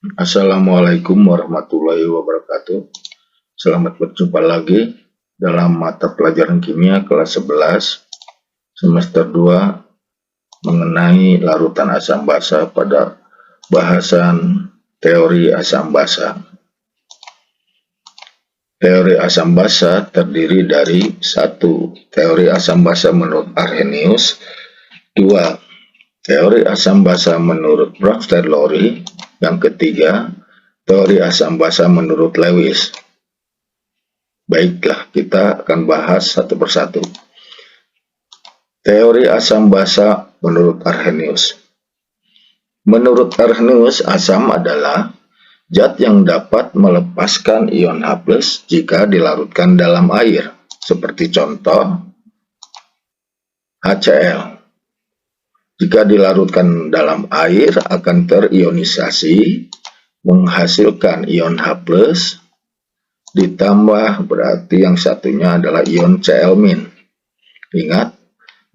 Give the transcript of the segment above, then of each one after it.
Assalamualaikum warahmatullahi wabarakatuh. Selamat berjumpa lagi dalam mata pelajaran kimia kelas 11 semester 2 mengenai larutan asam basa pada bahasan teori asam basa. Teori asam basa terdiri dari 1. Teori asam basa menurut Arrhenius. 2. Teori asam basa menurut Bronsted-Lowry. Yang ketiga, teori asam basa menurut Lewis. Baiklah, kita akan bahas satu persatu. Teori asam basa menurut Arrhenius. Menurut Arrhenius, asam adalah zat yang dapat melepaskan ion H+ jika dilarutkan dalam air, seperti contoh HCl. Jika dilarutkan dalam air akan terionisasi, menghasilkan ion H+, ditambah berarti yang satunya adalah ion Cl-. Ingat,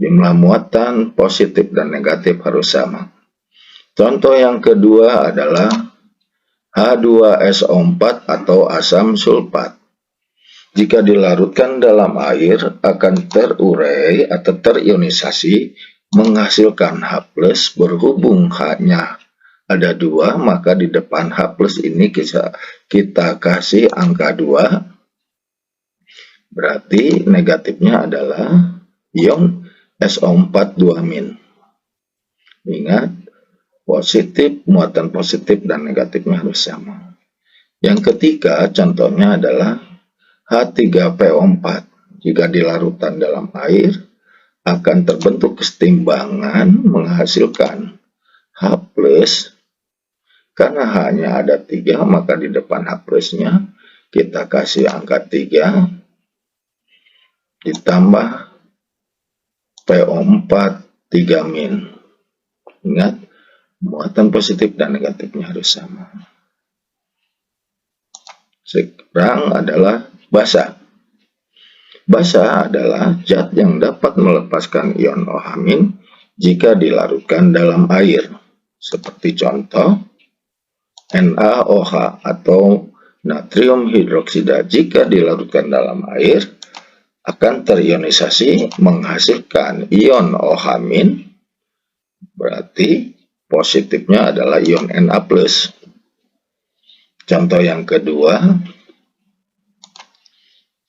jumlah muatan positif dan negatif harus sama. Contoh yang kedua adalah H2SO4 atau asam sulfat. Jika dilarutkan dalam air akan terurai atau terionisasi, menghasilkan H+, berhubung H-nya ada 2, maka di depan H+ ini kita kasih angka 2. Berarti negatifnya adalah ion SO4 2-. Ingat, positif, muatan positif dan negatifnya harus sama. Yang ketiga, contohnya adalah H3PO4. Jika dilarutkan dalam air, akan terbentuk kesetimbangan menghasilkan H+. Karena hanya ada 3, maka di depan H+-nya kita kasih angka 3 ditambah PO4 3-. Ingat, muatan positif dan negatifnya harus sama. Sekarang adalah basa. Basa adalah zat yang dapat melepaskan ion OH- jika dilarutkan dalam air, seperti contoh NaOH atau natrium hidroksida. Jika dilarutkan dalam air akan terionisasi menghasilkan ion OH-, berarti positifnya adalah ion Na+. Contoh yang kedua,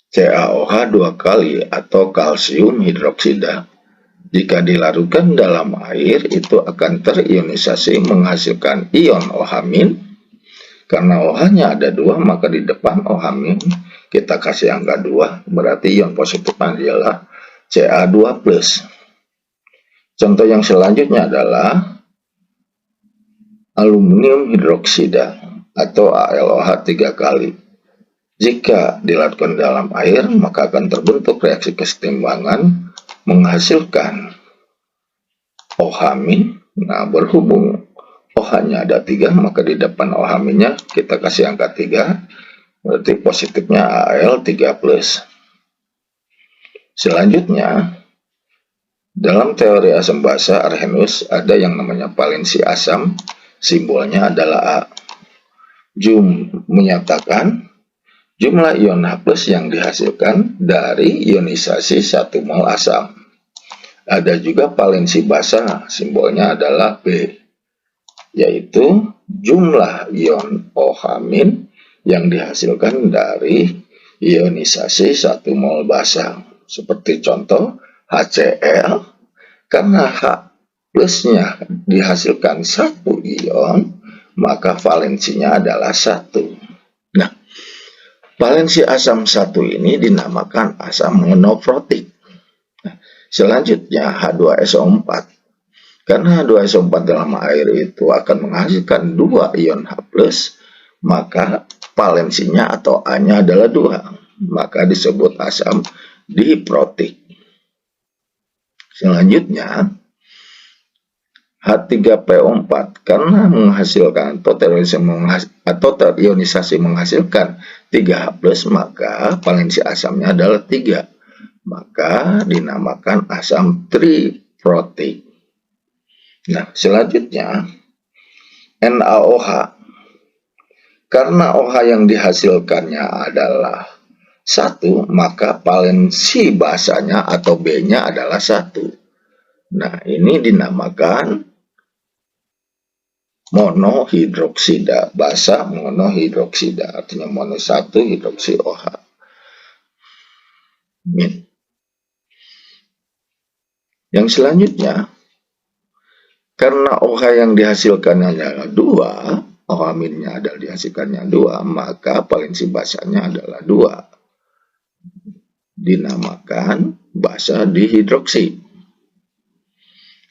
CaOH 2 kali atau kalsium hidroksida. Jika dilarutkan dalam air itu akan terionisasi menghasilkan ion OH-. Karena OH-nya ada 2, maka di depan OH- kita kasih angka 2, berarti ion positif adalah Ca2+. Contoh yang selanjutnya adalah aluminium hidroksida atau AlOH 3 kali. Jika dilarutkan dalam air, maka akan terbentuk reaksi kesetimbangan menghasilkan OH-. Nah, berhubung OH-nya ada 3, maka di depan OH-nya kita kasih angka 3, berarti positifnya Al 3+. Selanjutnya, dalam teori asam basa Arrhenius ada yang namanya valensi asam, simbolnya adalah A. Menyatakan jumlah ion H+ yang dihasilkan dari ionisasi 1 mol asam. Ada juga valensi basa, simbolnya adalah B, yaitu jumlah ion OH- yang dihasilkan dari ionisasi 1 mol basa. Seperti contoh HCl, karena H+-nya dihasilkan 1 ion, maka valensinya adalah 1. Nah, valensi asam 1 ini dinamakan asam monofrotik. Nah, selanjutnya H2SO4. Karena H2SO4 dalam air itu akan menghasilkan 2 ion H+, maka valensinya atau A-nya adalah 2. Maka disebut asam diprotik. Selanjutnya H3PO4 karena menghasilkan atau terionisasi menghasilkan 3H+, maka valensi asamnya adalah 3. Maka dinamakan asam triprotik. Nah, selanjutnya NaOH Karena OH yang dihasilkannya adalah 1, maka valensi basanya atau B-nya adalah 1. Nah, ini dinamakan monohidroksida, basa monohidroksida, artinya mono 1 hidroksi OH. Yang selanjutnya, karena OH yang dihasilkannya adalah 2, OH aminnya adalah dihasilkannya 2, maka valensi basanya adalah 2. Dinamakan basa dihidroksi.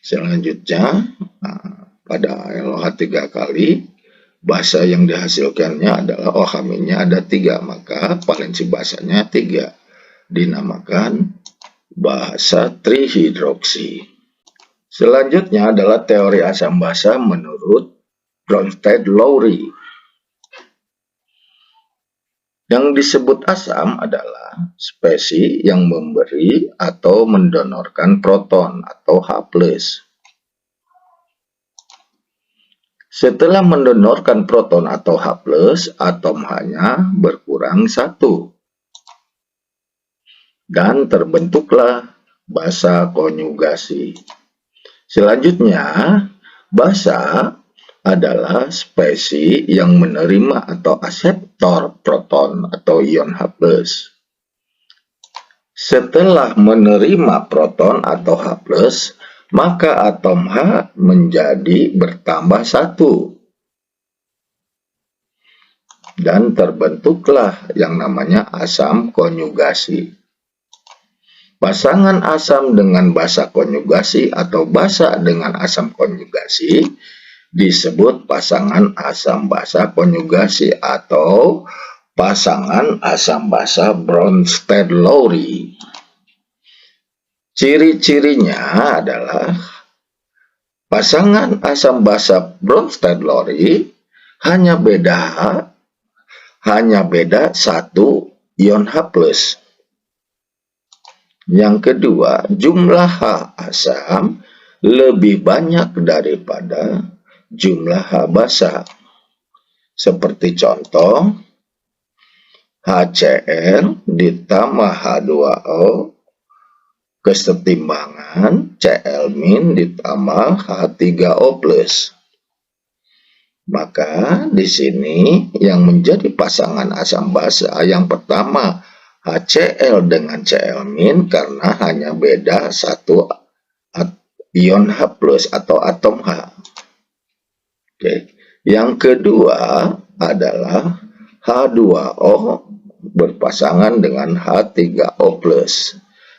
Selanjutnya, pada LOH 3 kali, basa yang dihasilkannya adalah OH aminnya ada 3, maka valensi basanya 3. Dinamakan basa trihidroksi. Selanjutnya adalah teori asam basa menurut Bronsted-Lowry. Yang disebut asam adalah spesies yang memberi atau mendonorkan proton atau H+. Setelah mendonorkan proton atau H+, atom H-nya berkurang 1. Dan terbentuklah basa konjugasi. Selanjutnya, basa adalah spesies yang menerima atau akseptor proton atau ion H+. Setelah menerima proton atau H+, maka atom H menjadi bertambah 1. Dan terbentuklah yang namanya asam konjugasi. Pasangan asam dengan basa konjugasi atau basa dengan asam konjugasi disebut pasangan asam basa konjugasi atau pasangan asam basa Bronsted-Lowry. Ciri-cirinya adalah pasangan asam basa Bronsted-Lowry hanya beda 1 ion H+. Yang kedua, jumlah H asam lebih banyak daripada jumlah H basa. Seperti contoh, HCl ditambah H2O kesetimbangan Cl- ditambah H3O+. Maka di sini yang menjadi pasangan asam basa yang pertama HCl dengan Cl- karena hanya beda 1 ion H+ atau atom H. Oke. Yang kedua adalah H2O berpasangan dengan H3O+.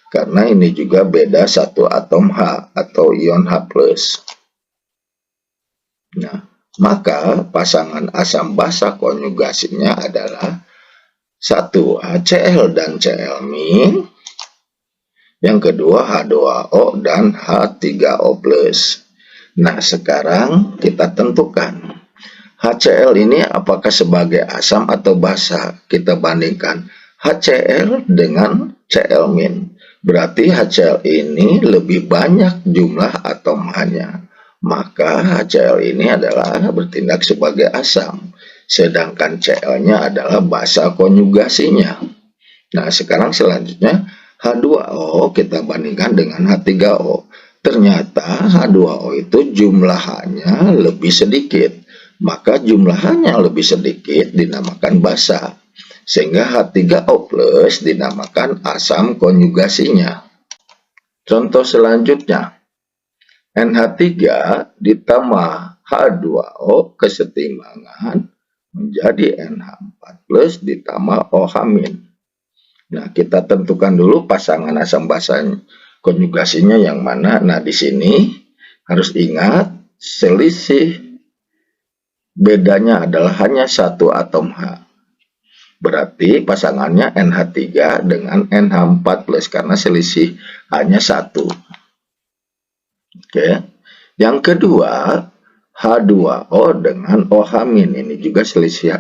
Karena ini juga beda 1 atom H atau ion H+. Nah, maka pasangan asam basa konjugasinya adalah 1 HCl dan Cl-. Yang kedua H2O dan H3O+. Nah, sekarang kita tentukan HCl ini apakah sebagai asam atau basa. Kita bandingkan HCl dengan Cl-. Berarti HCl ini lebih banyak jumlah atom H-nya. Maka HCl ini adalah bertindak sebagai asam. Sedangkan Cl-nya adalah basa konjugasinya. Nah, sekarang selanjutnya H2O kita bandingkan dengan H3O. Ternyata H2O itu jumlah H-nya lebih sedikit. Maka jumlah H-nya lebih sedikit dinamakan basa. Sehingga H3O+ dinamakan asam konjugasinya. Contoh selanjutnya, NH3 ditambah H2O kesetimbangan menjadi NH4+ ditambah OH-. Nah, kita tentukan dulu pasangan asam basa konjugasinya yang mana. Nah, di sini harus ingat selisih bedanya adalah hanya 1 atom H. Berarti pasangannya NH3 dengan NH4+ karena selisih hanya 1. Oke. Yang kedua, H2O dengan OH-. Ini juga selisih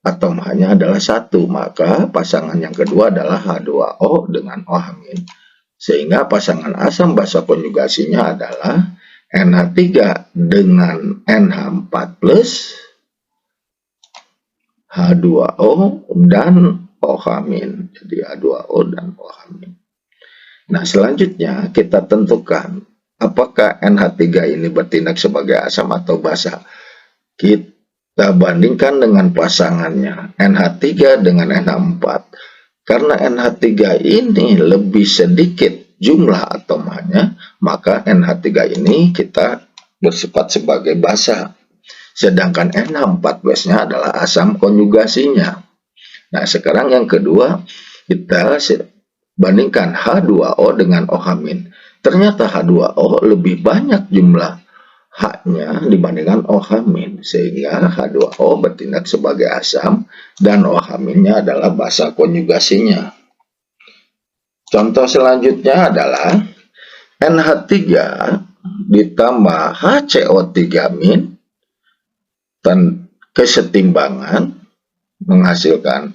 atom H-nya adalah 1. Maka pasangan yang kedua adalah H2O dengan OH-. Sehingga pasangan asam basa konjugasinya adalah NH3 dengan NH4+ H2O dan OH-. Jadi H2O dan OH-. Nah, selanjutnya kita tentukan apakah NH3 ini bertindak sebagai asam atau basa. Kita bandingkan dengan pasangannya NH3 dengan NH4. Karena NH3 ini lebih sedikit jumlah atomnya, maka NH3 ini kita bersifat sebagai basa. Sedangkan NH4 base-nya adalah asam konjugasinya. Nah, sekarang yang kedua, kita bandingkan H2O dengan OH-. Ternyata H2O lebih banyak jumlah H-nya dibandingkan OH-, sehingga H2O bertindak sebagai asam dan OH-nya adalah basa konjugasinya. Contoh selanjutnya adalah NH3 ditambah HCO3- dan kesetimbangan menghasilkan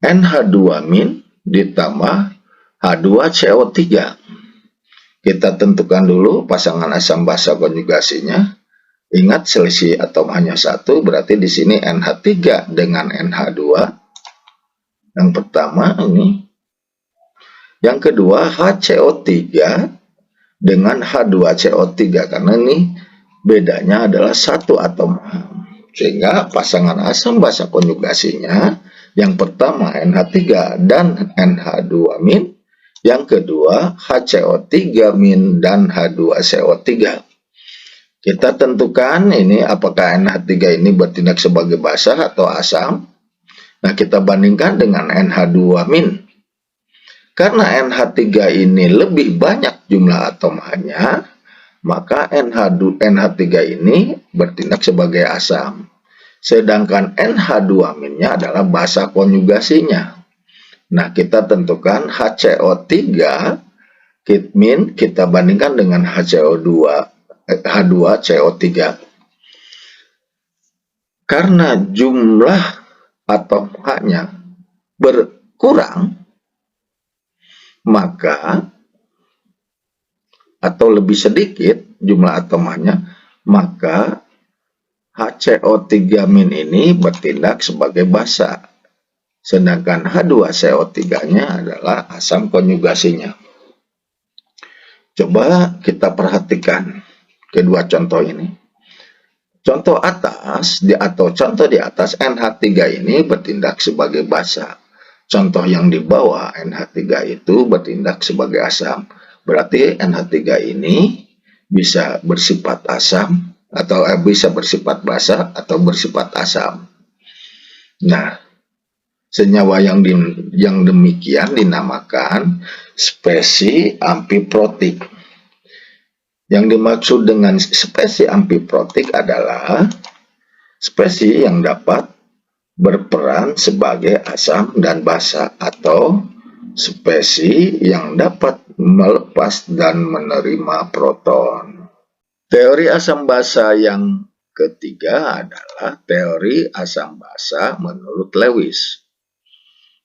NH2- ditambah H2CO3. Kita tentukan dulu pasangan asam basa konjugasinya. Ingat selisih atom hanya satu, berarti di sini NH3 dengan NH2. Yang pertama ini. Yang kedua HCO3 dengan H2CO3, karena ini bedanya adalah satu atom. Sehingga pasangan asam basa konjugasinya yang pertama NH3 dan NH2-. Yang kedua HCO3- dan H2CO3. Kita tentukan ini apakah NH3 ini bertindak sebagai basa atau asam. Nah, kita bandingkan dengan NH2-. Karena NH3 ini lebih banyak jumlah atomnya, maka NH3 ini bertindak sebagai asam. Sedangkan NH2-nya adalah basa konjugasinya. Nah, kita tentukan HCO3- kita bandingkan dengan H2CO3. Karena jumlah atom H-nya berkurang, maka atau lebih sedikit jumlah atomnya, maka HCO3- ini bertindak sebagai basa. Sedangkan H2CO3-nya adalah asam konjugasinya. Coba kita perhatikan kedua contoh ini. Contoh di atas NH3 ini bertindak sebagai basa. Contoh yang di bawah NH3 itu bertindak sebagai asam. Berarti NH3 ini bisa bersifat asam atau bisa bersifat basa atau bersifat asam. Nah, senyawa yang demikian dinamakan spesies amfiprotik. Yang dimaksud dengan spesies amfiprotik adalah spesies yang dapat berperan sebagai asam dan basa, atau spesies yang dapat melepas dan menerima proton. Teori asam basa yang ketiga adalah teori asam basa menurut Lewis.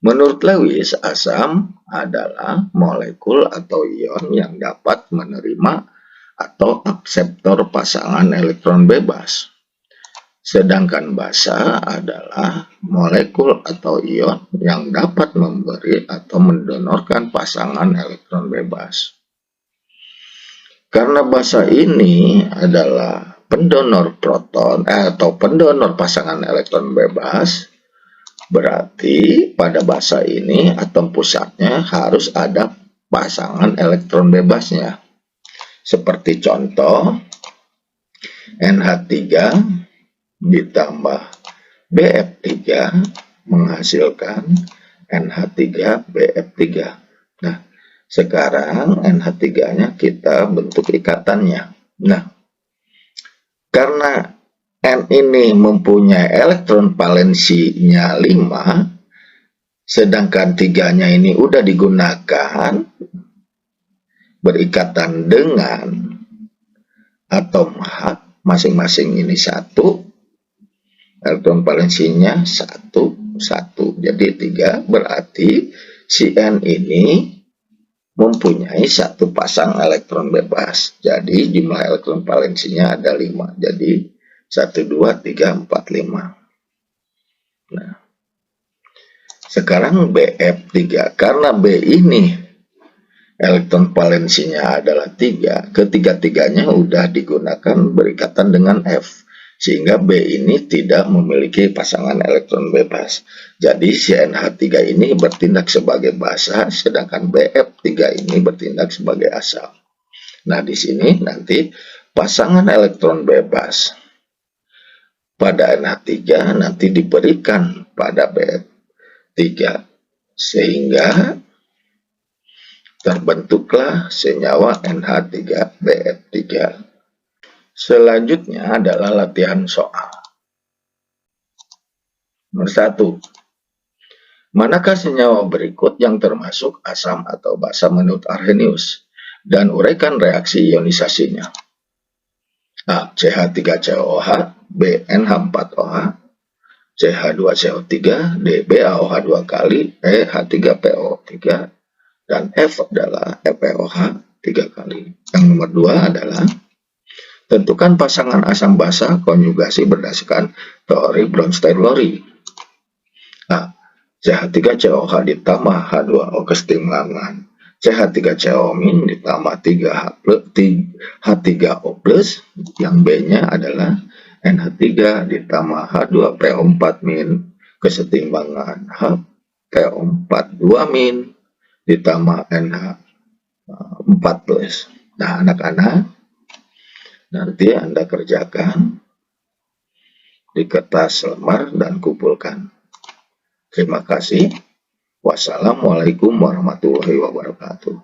Menurut Lewis, asam adalah molekul atau ion yang dapat menerima atau akseptor pasangan elektron bebas. Sedangkan basa adalah molekul atau ion yang dapat memberi atau mendonorkan pasangan elektron bebas. Karena basa ini adalah pendonor proton atau pendonor pasangan elektron bebas, berarti pada basa ini atom pusatnya harus ada pasangan elektron bebasnya. Seperti contoh NH3 ditambah BF3 menghasilkan NH3BF3. Nah, sekarang NH3-nya kita bentuk ikatannya. Nah, karena N ini mempunyai elektron valensinya 5, sedangkan 3-nya ini udah digunakan berikatan dengan atom H, masing-masing ini 1, elektron valensinya 1, 1, jadi 3, berarti si N ini mempunyai satu pasang elektron bebas. Jadi jumlah elektron valensinya ada 5, jadi 1, 2, 3, 4, 5. Nah, sekarang Bf3, karena B ini elektron valensinya adalah 3, ketiga-tiganya udah digunakan berikatan dengan F, sehingga B ini tidak memiliki pasangan elektron bebas. Jadi CnH3 ini bertindak sebagai basa, sedangkan Bf3 ini bertindak sebagai asal. Nah, di sini nanti pasangan elektron bebas pada NH3 nanti diberikan pada Bf3, sehingga terbentuklah senyawa NH3BF3. Selanjutnya adalah latihan soal. Nomor 1. Manakah senyawa berikut yang termasuk asam atau basa menurut Arrhenius? Dan uraikan reaksi ionisasinya. A. CH3COH, B. NH4OH, CH2CO3, D. BaOH 2 kali, E. H3PO3, dan F adalah FeOH 3 kali. Yang nomor 2 adalah tentukan pasangan asam basa konjugasi berdasarkan teori Bronsted-Lowry. A. CH3COH ditambah H2O kesetimbangan CH3CO- ditambah 3H3O+, yang B-nya adalah NH3 ditambah H2PO4- kesetimbangan HPO4 2- ditambah NH4+. Nah, anak-anak, nanti Anda kerjakan di kertas lembar dan kumpulkan. Terima kasih. Wassalamualaikum warahmatullahi wabarakatuh.